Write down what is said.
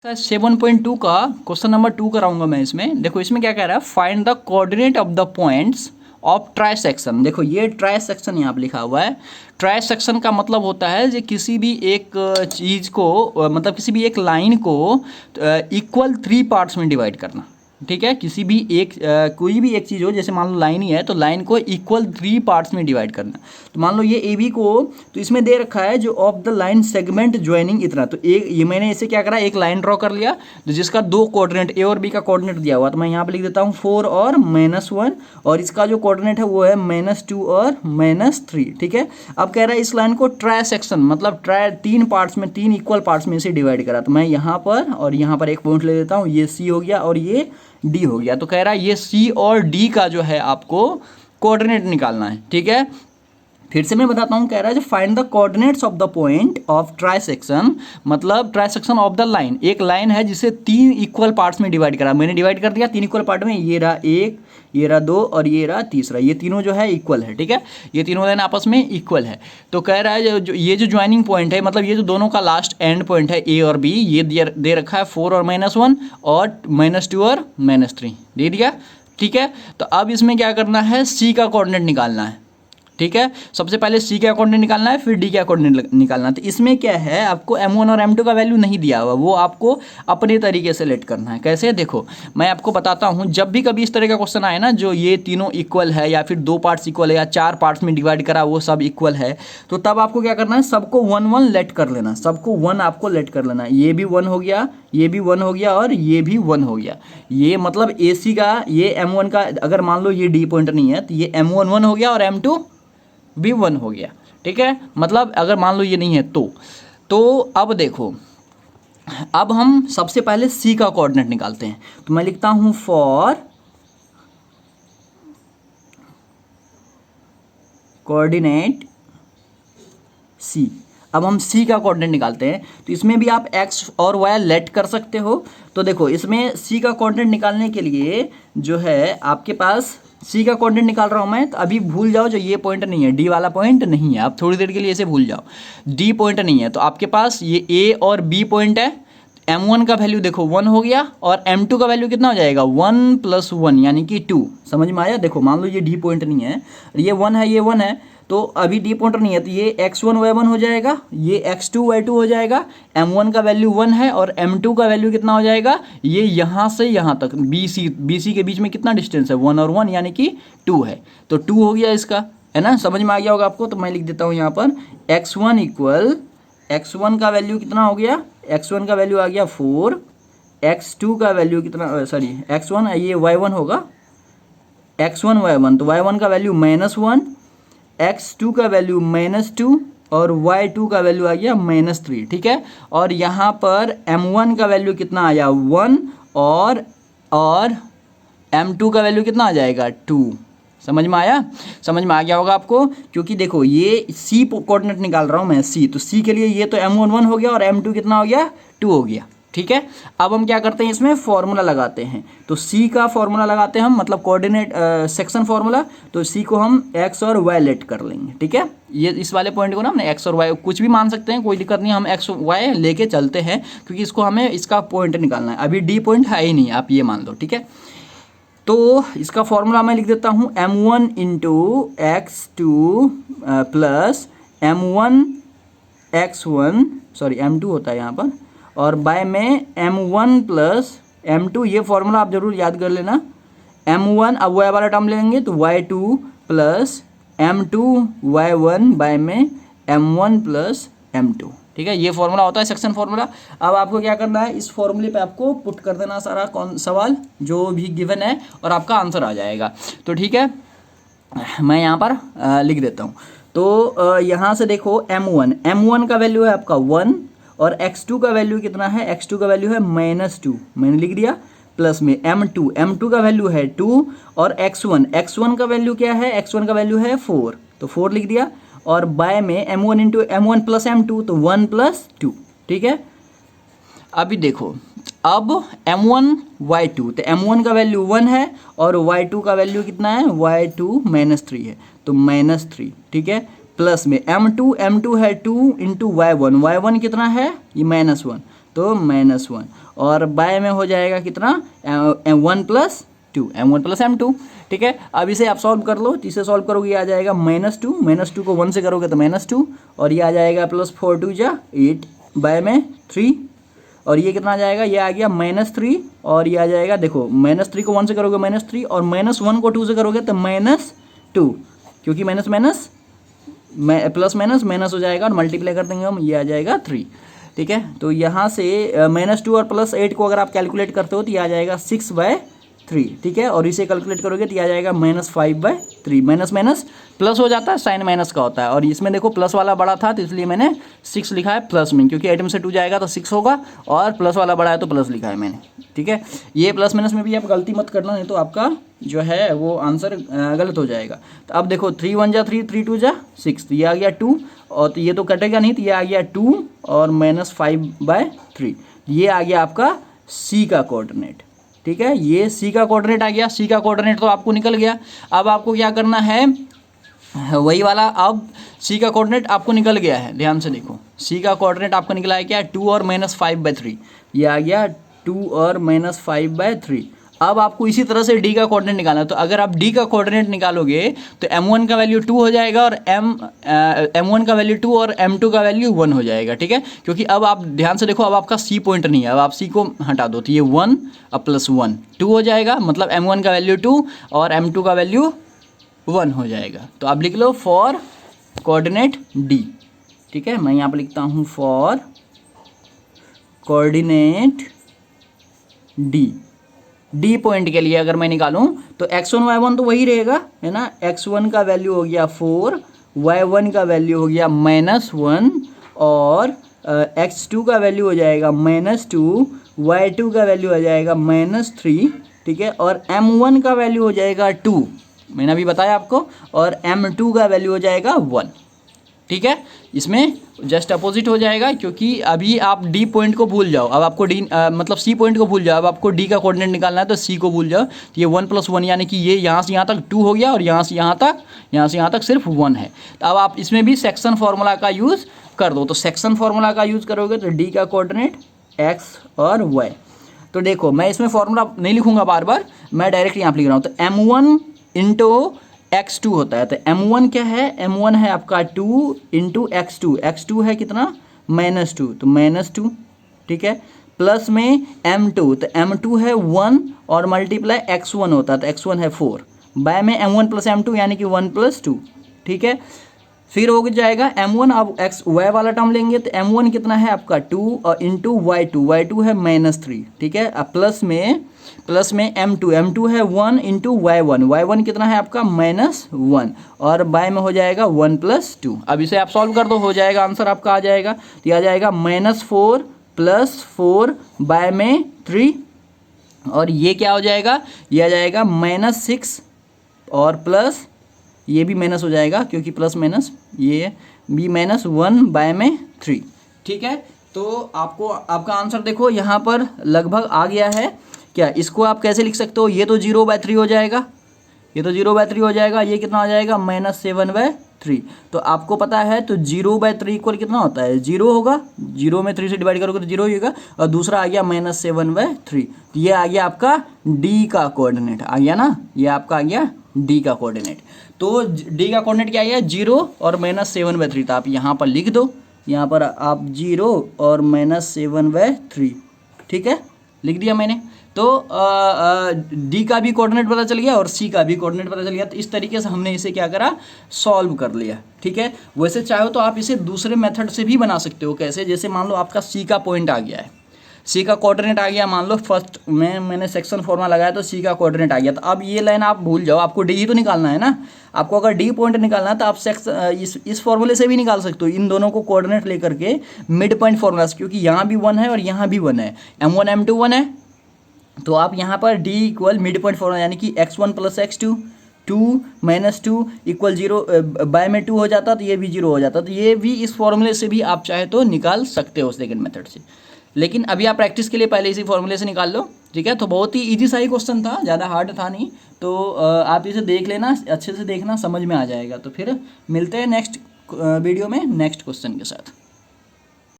Sir 7.2 का question number 2 कराऊंगा मैं। इसमें देखो, इसमें क्या कह रहा है, find the coordinate of the points of try section. देखो ये ट्राई सेक्शन यहाँ पे लिखा हुआ है। ट्राई सेक्शन का मतलब होता है कि किसी भी एक चीज़ को मतलब किसी भी एक लाइन को इक्वल 3 पार्ट्स में डिवाइड करना। ठीक है, किसी भी एक कोई भी एक चीज़ हो, जैसे मान लो लाइन ही है तो लाइन को इक्वल 3 पार्ट्स में डिवाइड करना। तो मान लो ये ए बी को, तो इसमें दे रखा है जो of the line segment joining इतना। तो एक ये मैंने इसे क्या करा, एक लाइन ड्रॉ कर लिया तो जिसका दो कोऑर्डिनेट ए और बी का कोऑर्डिनेट दिया हुआ। तो मैं यहाँ पे लिख देता हूँ 4 और -1, और इसका जो कोऑर्डिनेट है वो है -2 और -3। ठीक है, अब कह रहा है इस लाइन को ट्राई सेक्शन मतलब ट्राई 3 पार्ट्स में, 3 इक्वल पार्ट्स में इसे डिवाइड करा। तो मैं यहाँ पर और यहाँ पर एक पॉइंट ले लेता हूँ, ये सी हो गया और ये डी हो गया। तो कह रहा है ये सी और डी का जो है आपको कोऑर्डिनेट निकालना है। ठीक है, फिर से मैं बताता हूँ, कह रहा है जो find the coordinates of the point of trisection, मतलब trisection of the line. एक लाइन है जिसे 3 इक्वल पार्ट्स में डिवाइड करा, मैंने डिवाइड कर दिया 3 इक्वल पार्ट में। ये रहा 1, ये रहा 2 और ये रहा तीसरा, ये तीनों जो है इक्वल है। ठीक है, ये तीनों लाइन आपस में इक्वल है। तो कह रहा है ये जो ज्वाइनिंग पॉइंट है, मतलब ये जो दोनों का लास्ट एंड पॉइंट है ए और बी, ये दे रखा है 4 और -1 और -2 और -3 दे दिया। ठीक है, तो अब इसमें क्या करना है, सी का कोऑर्डिनेट निकालना है। ठीक है, सबसे पहले सी का कोऑर्डिनेट निकालना है, फिर डी का कोऑर्डिनेट निकालना है। तो इसमें क्या है, आपको m1 और m2 का वैल्यू नहीं दिया हुआ, वो आपको अपने तरीके से लेट करना है। कैसे, देखो मैं आपको बताता हूँ। जब भी कभी इस तरह का क्वेश्चन आए ना, जो ये तीनों इक्वल है या फिर 2 पार्ट्स इक्वल है या 4 पार्ट्स में डिवाइड करा वो सब इक्वल है, तो तब आपको क्या करना है, सबको 1 1 लेट कर लेना। सबको 1 आपको लेट कर लेना। ये भी 1 हो गया, ये भी 1 हो गया और ये भी 1 हो गया। ये मतलब ए सी का, ये m1 का, अगर मान लो ये डी पॉइंट नहीं है तो ये m1 1 हो गया और m2 भी 1 हो गया। ठीक है, मतलब अगर मान लो ये नहीं है तो अब देखो, अब हम सबसे पहले सी का कोऑर्डिनेट निकालते हैं। तो मैं लिखता हूं फॉर कोऑर्डिनेट सी। अब हम सी का कोऑर्डिनेट निकालते हैं। तो इसमें भी आप एक्स और वाई लेट कर सकते हो। तो देखो, इसमें सी का कोऑर्डिनेट निकालने के लिए जो है आपके पास, सी का कोऑर्डिनेट निकाल रहा हूं मैं, तो अभी भूल जाओ जो ये पॉइंट नहीं है, डी वाला पॉइंट नहीं है। आप थोड़ी देर के लिए इसे भूल जाओ, डी पॉइंट नहीं है। तो आपके पास ये ए और बी पॉइंट है। m1 का वैल्यू देखो 1 हो गया और m2 का वैल्यू कितना हो जाएगा, 1 + 1 यानी कि 2। समझ में आया। देखो मान लो ये डी पॉइंट नहीं है, ये 1 है, ये 1 है, तो अभी डी पॉइंट नहीं है, तो ये x1 y1 हो जाएगा, ये x2 y2 हो जाएगा। m1 का वैल्यू 1 है और m2 का वैल्यू कितना हो जाएगा, ये यहाँ से यहाँ तक BC के बीच में कितना डिस्टेंस है, 1 और 1 यानी कि 2 है। तो 2 हो गया इसका, है ना, समझ में आ गया होगा आपको। तो मैं लिख देता हूँ यहाँ पर x1 इक्वल, x1 का वैल्यू कितना हो गया, x1 का वैल्यू आ गया 4, x2 का वैल्यू कितना, सॉरी x1, ये y1 होगा, x1 y1, तो y1 का वैल्यू -1, x2 का वैल्यू -2 और y2 का वैल्यू आ गया -3। ठीक है, और यहाँ पर m1 का वैल्यू कितना आया, 1 और m2 का वैल्यू कितना आ जाएगा, 2। समझ में आया, समझ में आ गया होगा आपको। क्योंकि देखो ये सी कोऑर्डिनेट निकाल रहा हूँ मैं, सी, तो सी के लिए ये तो m1 1 हो गया और m2 कितना हो गया, 2 हो गया। ठीक है, अब हम क्या करते हैं, इसमें फॉर्मूला लगाते हैं। तो सी का फॉर्मूला लगाते हैं हम, मतलब कोऑर्डिनेट सेक्शन फॉर्मूला। तो सी को हम एक्स और वाई लेट कर लेंगे। ठीक है, ये इस वाले पॉइंट को ना हमने एक्स और वाई कुछ भी मान सकते हैं, कोई दिक्कत नहीं, हम एक्स वाई लेके चलते हैं क्योंकि इसको हमें इसका पॉइंट निकालना है। अभी डी पॉइंट है ही नहीं, आप ये मान लो। ठीक है, तो इसका फॉर्मूला मैं लिख देता हूँ m1 × x2 plus m1 x1, sorry m2 होता है यहाँ पर, और बाय में m1 + m2। ये फॉर्मूला आप जरूर याद कर लेना। m1, अब y वाला टर्म लेंगे तो y2 + m2 y1 बाय में m1 + m2। ठीक है, ये फॉर्मूला होता है सेक्शन फॉर्मूला। अब आपको क्या करना है, इस फॉर्मूले पे आपको पुट कर देना सारा सवाल जो भी गिवन है और आपका आंसर आ जाएगा। तो ठीक है, मैं यहाँ पर लिख देता हूँ। तो यहाँ से देखो m1 का वैल्यू है आपका 1 और x2 का वैल्यू कितना है, x2 का वैल्यू है -2, मैंने लिख दिया, प्लस में m2 का वैल्यू है 2 और x1 का वैल्यू क्या है, x1 का वैल्यू है 4, तो 4 लिख दिया, और बाय में m1 × m1 + m2, तो 1 + 2। ठीक है, अभी देखो, अब m1 y2, तो m1 का वैल्यू 1 है और y2 का वैल्यू कितना है, y2 -3 है, तो -3। ठीक है, प्लस में m2 है 2 × y1 कितना है, ये -1, तो -1, और बाय में हो जाएगा कितना M1 plus two, M1 plus M2, ठीक है। अब इसे आप सॉल्व कर लो, इसे सॉल्व करोगे ये आ जाएगा -2 को 1 से करोगे तो -2 और ये आ जाएगा प्लस 4 2 जा 8 बाय में 3 और ये कितना आ जाएगा, ये आ गया -3 और ये आ जाएगा, देखो -3 को 1 से करोगे -3 और -1 को 2 से करोगे तो -2, क्योंकि minus minus plus minus minus हो जाएगा और मल्टीप्लाई कर देंगे हम, ये आ जाएगा 3, ठीक है। तो यहाँ से -2 और +8 को अगर आप कैलकुलेट करते हो तो ये आ जाएगा 6/3, ठीक है। और इसे कैलकुलेट करोगे तो ये आ जाएगा -5/3, माइनस माइनस प्लस हो जाता है, साइन माइनस का होता है। और इसमें देखो प्लस वाला बड़ा था तो इसलिए मैंने 6 लिखा है प्लस में, क्योंकि 8 में से 2 जाएगा तो 6 होगा और प्लस वाला बड़ा है तो प्लस लिखा है मैंने, ठीक है। ये प्लस माइनस में भी आप गलती मत करना, नहीं तो आपका जो है वो आंसर गलत हो जाएगा। तो अब देखो 3 1 जा 3, 3 2 जा 6, तो ये आ गया 2 और तो ये तो कटेगा नहीं, तो ये आ गया 2 और -5/3, ये आ गया आपका सी का कोऑर्डिनेट, ठीक है। ये सी का कोऑर्डिनेट आ गया, सी का कोऑर्डिनेट तो आपको निकल गया। अब आपको क्या करना है, वही वाला, अब सी का कोऑर्डिनेट आपको निकल गया है, ध्यान से देखो, सी का कोऑर्डिनेट आपको निकला है क्या, 2 और -5/3, ये आ गया 2 और -5/3। अब आपको इसी तरह से डी का कोऑर्डिनेट निकालना है। तो अगर आप डी का कोऑर्डिनेट निकालोगे तो M1 का वैल्यू 2 हो जाएगा और M1 का वैल्यू 2 और M2 का वैल्यू 1 हो जाएगा, ठीक है। क्योंकि अब आप ध्यान से देखो, अब आपका सी पॉइंट नहीं है, अब आप सी को हटा दो तो ये 1 और +1 2 हो जाएगा, मतलब M1 का वैल्यू 2 और M2 का वैल्यू 1 हो जाएगा। तो आप लिख लो फॉर कोऑर्डिनेट डी, ठीक है। मैं यहाँ पर लिखता हूँ फॉर कोऑर्डिनेट डी पॉइंट के लिए अगर मैं निकालूं तो x1 y1 तो वही रहेगा, है ना। x1 का वैल्यू हो गया 4, y1 का वैल्यू हो गया -1 और x2 का वैल्यू हो जाएगा -2, y2 का वैल्यू हो जाएगा -3, ठीक है। और m1 का वैल्यू हो जाएगा 2, मैंने अभी बताया आपको, और m2 का वैल्यू हो जाएगा 1, ठीक है। इसमें जस्ट अपोजिट हो जाएगा, क्योंकि अभी आप डी पॉइंट को भूल जाओ, अब आपको डी मतलब सी पॉइंट को भूल जाओ, अब आपको डी का कोऑर्डिनेट निकालना है तो सी को भूल जाओ। तो ये 1 + 1 यानी कि ये यहाँ से यहाँ तक 2 हो गया और यहाँ से यहाँ तक सिर्फ 1 है। तो अब आप इसमें भी सेक्शन फार्मूला का यूज़ कर दो। तो सेक्शन फार्मूला का यूज़ करोगे तो डी का कोऑर्डिनेट एक्स और वाई। तो देखो मैं इसमें फार्मूला नहीं लिखूंगा बार बार, मैं डायरेक्ट यहाँ लिख रहा हूँ। तो M1 × x2 होता है। तो M1 क्या है, M1 है आपका 2 × x2, x2 है कितना -2, तो -2, ठीक है। प्लस में M2, तो M2 है 1 और मल्टीप्लाई x1 होता है, तो x1 है 4, बाय में M1 + M2 यानी कि 1 + 2, ठीक है। फिर हो जाएगा M1, अब x y वाला टर्म लेंगे तो M1 कितना है आपका 2 और इंटू y2 है -3, ठीक है। अब प्लस में M2 है 1 × y1 कितना है आपका -1 और बाय में हो जाएगा 1 + 2। अब इसे आप सॉल्व कर दो, हो जाएगा आंसर आपका आ जाएगा। तो आ जाएगा -4 + 4 बाय में 3 और ये क्या हो जाएगा, ये आ जाएगा -6 और प्लस ये भी माइनस हो जाएगा, क्योंकि प्लस माइनस ये भी -1 बाय में 3, ठीक है। तो आपको आपका आंसर देखो यहाँ पर लगभग आ गया है। क्या इसको आप कैसे लिख सकते हो, ये तो 0/3 हो जाएगा, ये तो 0/3 हो जाएगा, ये कितना हो जाएगा -7/3। तो आपको पता है तो 0/3 इक्वल कितना होता है, 0 होगा, 0 में 3 से डिवाइड करोगे तो 0 ही होगा। और दूसरा आ गया -7/3, तो ये आ गया आपका डी का कोऑर्डिनेट आ गया ना, ये आपका आ गया डी का कोऑर्डिनेट। तो डी का कोऑर्डिनेट क्या है 0 और -7/3, तो आप यहाँ पर लिख दो, यहाँ पर आप 0 और -7/3, ठीक है, लिख दिया मैंने। तो डी का भी कोऑर्डिनेट पता चल गया और सी का भी कोऑर्डिनेट पता चल गया। तो इस तरीके से हमने इसे क्या करा, सॉल्व कर लिया, ठीक है। वैसे चाहो तो आप इसे दूसरे मेथड से भी बना सकते हो। कैसे, जैसे मान लो आपका सी का पॉइंट आ गया है, सी का कोऑर्डिनेट आ गया, मान लो फर्स्ट में मैंने सेक्शन फॉर्मूला लगाया तो सी का कोऑर्डिनेट आ गया। तो अब ये लाइन आप भूल जाओ, आपको डी ही तो निकालना है ना। आपको अगर डी पॉइंट निकालना है तो आप इस फॉर्मूले से भी निकाल सकते हो, इन दोनों को कोऑर्डिनेट लेकर के मिड पॉइंट फॉर्मूला से, क्योंकि यहाँ भी 1 है और यहाँ भी 1 है, M1 M2 1 है। तो आप यहाँ पर D equal mid point formula यानी कि x1 + x2 2 - 2 = 0 बाय में 2 हो जाता, तो ये भी 0 हो जाता। तो ये भी इस फॉर्मूले से भी आप चाहे तो निकाल सकते हो सेकंड मेथड से, लेकिन अभी आप प्रैक्टिस के लिए पहले इसी फॉर्मूले से निकाल लो, ठीक है। तो बहुत ही इजी सा ही क्वेश्चन था, ज़्यादा हार्ड था नहीं। तो आप इसे देख लेना, अच्छे से देखना, समझ में आ जाएगा। तो फिर मिलते हैं नेक्स्ट वीडियो में नेक्स्ट क्वेश्चन के साथ।